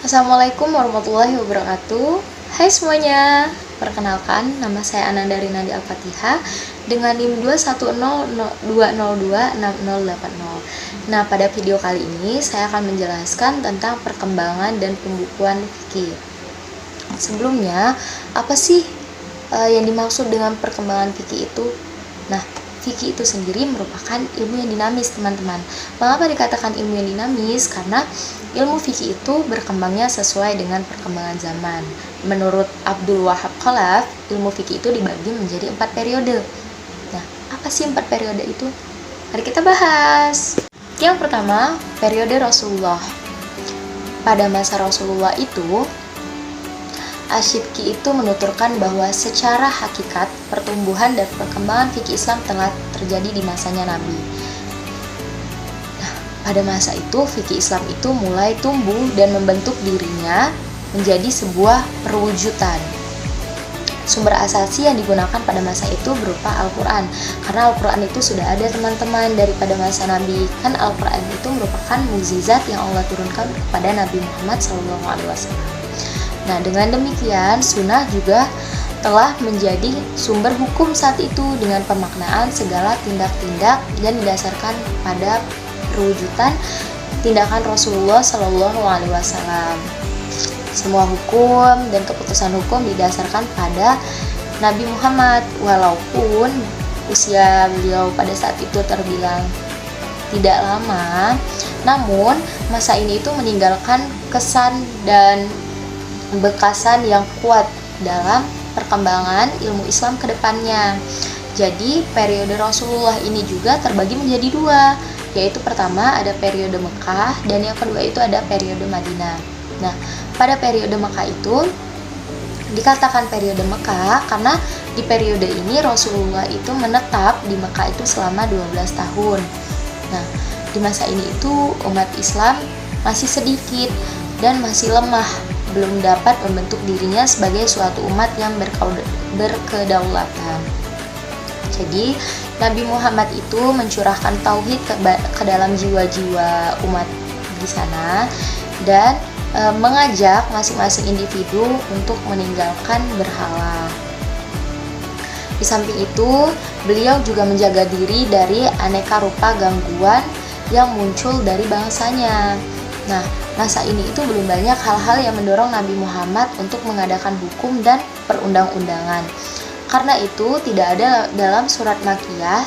Assalamualaikum warahmatullahi wabarakatuh. Hai semuanya, perkenalkan nama saya Ananda Rinandi Al-Fatihah dengan NIM 21002026080. Nah, pada video kali ini saya akan menjelaskan tentang perkembangan dan pembukuan fikih. Sebelumnya, apa sih yang dimaksud dengan perkembangan fikih itu? Nah, fikih itu sendiri merupakan ilmu yang dinamis, teman-teman. Mengapa dikatakan ilmu yang dinamis? Karena ilmu fikih itu berkembangnya sesuai dengan perkembangan zaman. Menurut Abdul Wahab Khalaf, ilmu fikih itu dibagi menjadi 4 periode. Nah, apa sih 4 periode itu? Mari kita bahas. Yang pertama, periode Rasulullah. Pada masa Rasulullah itu, Asyibki itu menuturkan bahwa secara hakikat pertumbuhan dan perkembangan fikih Islam telah terjadi di masanya Nabi. Nah, pada masa itu fikih Islam itu mulai tumbuh dan membentuk dirinya menjadi sebuah perwujudan. Sumber asasi yang digunakan pada masa itu berupa Al-Quran, karena Al-Quran itu sudah ada, teman-teman, daripada masa Nabi. Kan Al-Quran itu merupakan mukjizat yang Allah turunkan kepada Nabi Muhammad SAW. Nah, dengan demikian sunnah juga telah menjadi sumber hukum saat itu dengan pemaknaan segala tindak-tindak dan didasarkan pada perwujudan tindakan Rasulullah Shallallahu Alaihi Wasallam. Semua hukum dan keputusan hukum didasarkan pada Nabi Muhammad, walaupun usia beliau pada saat itu terbilang tidak lama, namun masa ini itu meninggalkan kesan dan bekasan yang kuat dalam perkembangan ilmu Islam ke depannya. Jadi periode Rasulullah ini juga terbagi menjadi dua, yaitu pertama ada periode Mekah dan yang kedua itu ada periode Madinah. Nah, pada periode Mekah itu dikatakan periode Mekah karena di periode ini Rasulullah itu menetap di Mekah itu selama 12 tahun. Nah, di masa ini itu umat Islam masih sedikit dan masih lemah, belum dapat membentuk dirinya sebagai suatu umat yang berkedaulatan. Jadi Nabi Muhammad itu mencurahkan tauhid ke dalam jiwa-jiwa umat di sana dan mengajak masing-masing individu untuk meninggalkan berhala. Di samping itu, beliau juga menjaga diri dari aneka rupa gangguan yang muncul dari bangsanya. Nah, masa ini itu belum banyak hal-hal yang mendorong Nabi Muhammad untuk mengadakan hukum dan perundang-undangan. Karena itu tidak ada dalam surat Makkiyah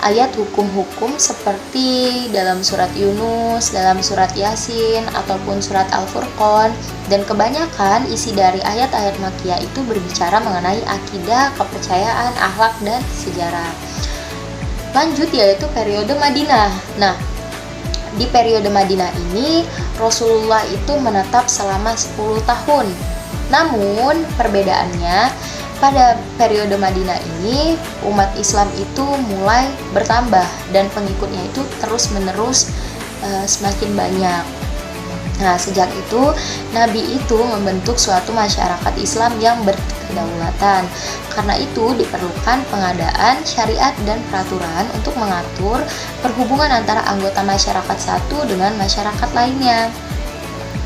ayat hukum-hukum seperti dalam surat Yunus, dalam surat Yasin, ataupun surat Al-Furqan. Dan kebanyakan isi dari ayat-ayat Makkiyah itu berbicara mengenai akidah, kepercayaan, akhlak, dan sejarah. Lanjut yaitu periode Madinah. Nah, di periode Madinah ini Rasulullah itu menetap selama 10 tahun. Namun perbedaannya pada periode Madinah ini umat Islam itu mulai bertambah dan pengikutnya itu terus-menerus semakin banyak. Nah, sejak itu Nabi itu membentuk suatu masyarakat Islam yang berkedaulatan. Karena itu diperlukan pengadaan syariat dan peraturan untuk mengatur perhubungan antara anggota masyarakat satu dengan masyarakat lainnya.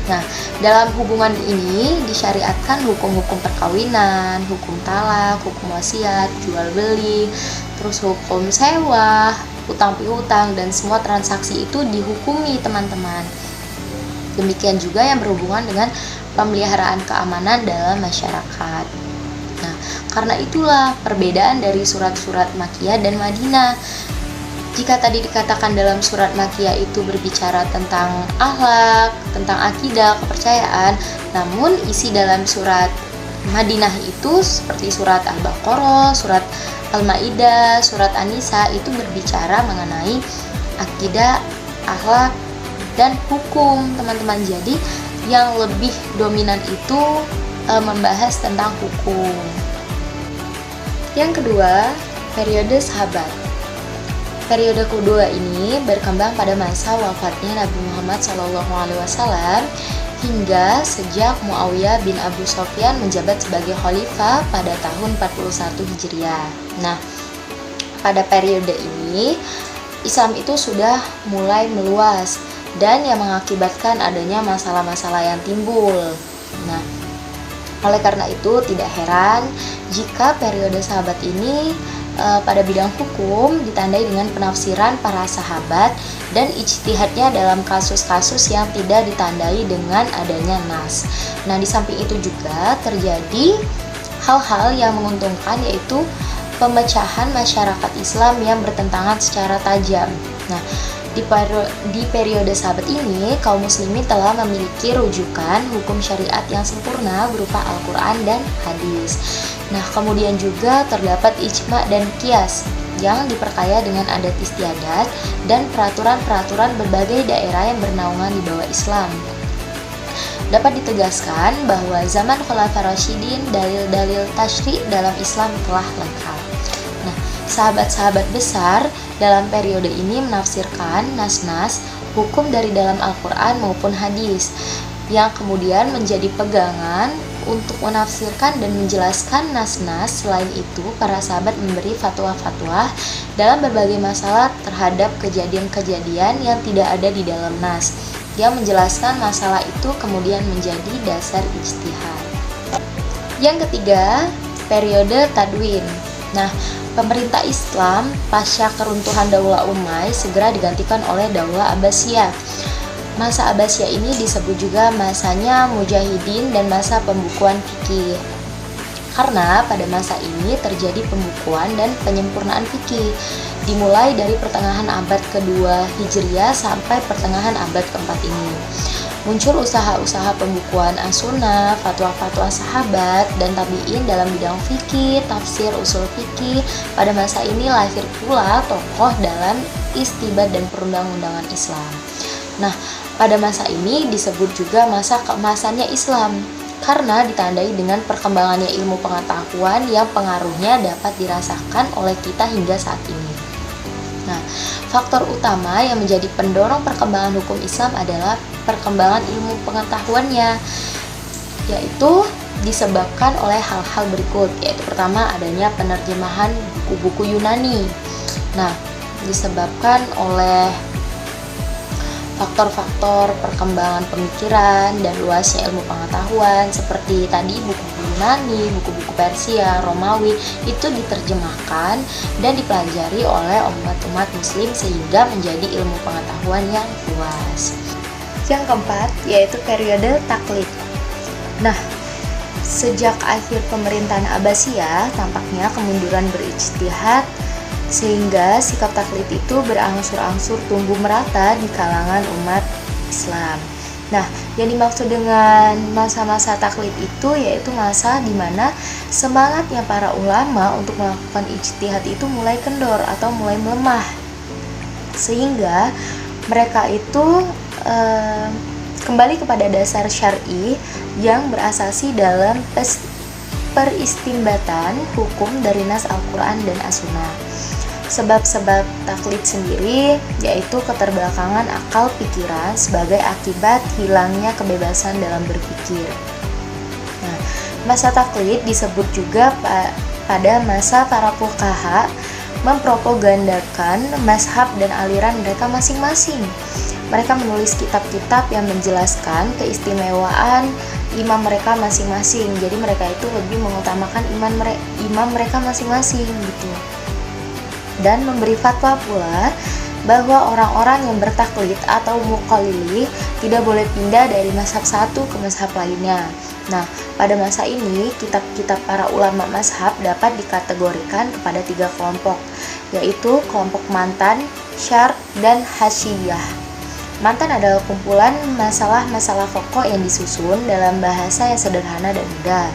Nah, dalam hubungan ini disyariatkan hukum-hukum perkawinan, hukum talak, hukum wasiat, jual beli, terus hukum sewa, hutang piutang, dan semua transaksi itu dihukumi, teman-teman. Demikian juga yang berhubungan dengan pemeliharaan keamanan dalam masyarakat. Nah, karena itulah perbedaan dari surat-surat Makkiyah dan Madinah. Jika tadi dikatakan dalam surat Makkiyah itu berbicara tentang akhlak, tentang akidah, kepercayaan, namun isi dalam surat Madinah itu seperti surat Al-Baqarah, surat Al-Maidah, surat An-Nisa itu berbicara mengenai akidah, akhlak, dan hukum, teman-teman. Jadi yang lebih dominan itu membahas tentang hukum. Yang kedua, periode sahabat. Periode kedua ini berkembang pada masa wafatnya Nabi Muhammad SAW hingga sejak Muawiyah bin Abu Sufyan menjabat sebagai khalifah pada tahun 41 Hijriah. Nah, pada periode ini Islam itu sudah mulai meluas dan yang mengakibatkan adanya masalah-masalah yang timbul. Nah, oleh karena itu tidak heran jika periode sahabat ini pada bidang hukum ditandai dengan penafsiran para sahabat dan ijtihadnya dalam kasus-kasus yang tidak ditandai dengan adanya nas. Nah, di samping itu juga terjadi hal-hal yang menguntungkan, yaitu pemecahan masyarakat Islam yang bertentangan secara tajam. Nah, di periode sahabat ini, kaum muslimin telah memiliki rujukan hukum syariat yang sempurna berupa Al-Quran dan hadis. Nah, kemudian juga terdapat ijma dan qiyas yang diperkaya dengan adat istiadat dan peraturan-peraturan berbagai daerah yang bernaungan di bawah Islam. Dapat ditegaskan bahwa zaman Khulafaur Rasyidin, dalil-dalil tasyri' dalam Islam telah lengkap. Nah, sahabat-sahabat besar dalam periode ini menafsirkan nas-nas hukum dari dalam Al-Quran maupun hadis, yang kemudian menjadi pegangan untuk menafsirkan dan menjelaskan nas-nas. Selain itu, para sahabat memberi fatwa-fatwa dalam berbagai masalah terhadap kejadian-kejadian yang tidak ada di dalam nas, yang menjelaskan masalah itu kemudian menjadi dasar ijtihad. Yang ketiga, periode tadwin. Nah, pemerintah Islam pasca keruntuhan Daulah Umayyah segera digantikan oleh Daulah Abbasiyah. Masa Abbasiyah ini disebut juga masanya mujahidin dan masa pembukuan fikih. Karena pada masa ini terjadi pembukuan dan penyempurnaan fikih, dimulai dari pertengahan abad kedua Hijriah sampai pertengahan abad keempat ini. Muncul usaha-usaha pembukuan as-sunnah, fatwa-fatwa sahabat dan tabi'in dalam bidang fikih, tafsir, usul fikih. Pada masa ini lahir pula tokoh dalam istibad dan perundang-undangan Islam. Nah, pada masa ini disebut juga masa keemasannya Islam, karena ditandai dengan perkembangannya ilmu pengetahuan yang pengaruhnya dapat dirasakan oleh kita hingga saat ini. Nah, faktor utama yang menjadi pendorong perkembangan hukum Islam adalah perkembangan ilmu pengetahuannya, yaitu disebabkan oleh hal-hal berikut, yaitu pertama adanya penerjemahan buku-buku Yunani. Nah, disebabkan oleh faktor-faktor perkembangan pemikiran dan luasnya ilmu pengetahuan, seperti tadi buku-buku Yunani, buku-buku Persia, Romawi itu diterjemahkan dan dipelajari oleh umat-umat muslim sehingga menjadi ilmu pengetahuan yang luas. Yang keempat yaitu periode taklid. Nah, sejak akhir pemerintahan Abbasiyah tampaknya kemunduran berijtihad sehingga sikap taklid itu berangsur-angsur tumbuh merata di kalangan umat Islam. Nah, yang dimaksud dengan masa-masa taklid itu yaitu masa di mana semangatnya para ulama untuk melakukan ijtihad itu mulai kendor atau mulai melemah, sehingga mereka itu kembali kepada dasar syar'i yang berasasi dalam peristimbatan hukum dari nas Al-Quran dan As-Sunnah. Sebab-sebab taklid sendiri yaitu keterbelakangan akal pikiran sebagai akibat hilangnya kebebasan dalam berpikir. Nah, masa taklid disebut juga pada masa para fuqaha mempropagandakan mazhab dan aliran mereka masing-masing. Mereka menulis kitab-kitab yang menjelaskan keistimewaan imam mereka masing-masing. Jadi mereka itu lebih mengutamakan imam mereka masing-masing gitu. Dan memberi fatwa pula bahwa orang-orang yang bertaklid atau muqallili tidak boleh pindah dari mazhab satu ke mazhab lainnya. Nah, pada masa ini kitab-kitab para ulama mazhab dapat dikategorikan kepada 3 kelompok, yaitu kelompok mantan, syarh, dan hasyiyah. Mantan adalah kumpulan masalah-masalah pokok yang disusun dalam bahasa yang sederhana dan mudah.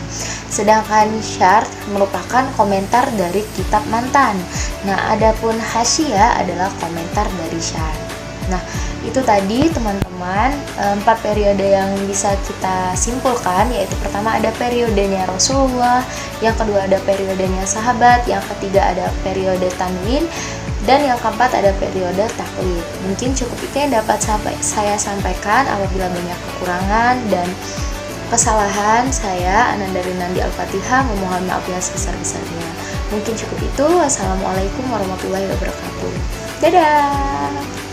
Sedangkan syarh merupakan komentar dari kitab mantan. Nah, adapun hasyiyah adalah komentar dari syarh. Nah, itu tadi teman-teman 4 periode yang bisa kita simpulkan, yaitu pertama ada periodenya Rasulullah, yang kedua ada periodenya sahabat, yang ketiga ada periode tanwin, dan yang keempat ada periode taklid. Mungkin cukup itu yang dapat saya sampaikan. Apabila banyak kekurangan dan kesalahan, saya Ananda Rinandi Al-Fatihah memohon maaf yang sebesar-besarnya. Mungkin cukup itu. Wassalamualaikum warahmatullahi wabarakatuh. Dadah.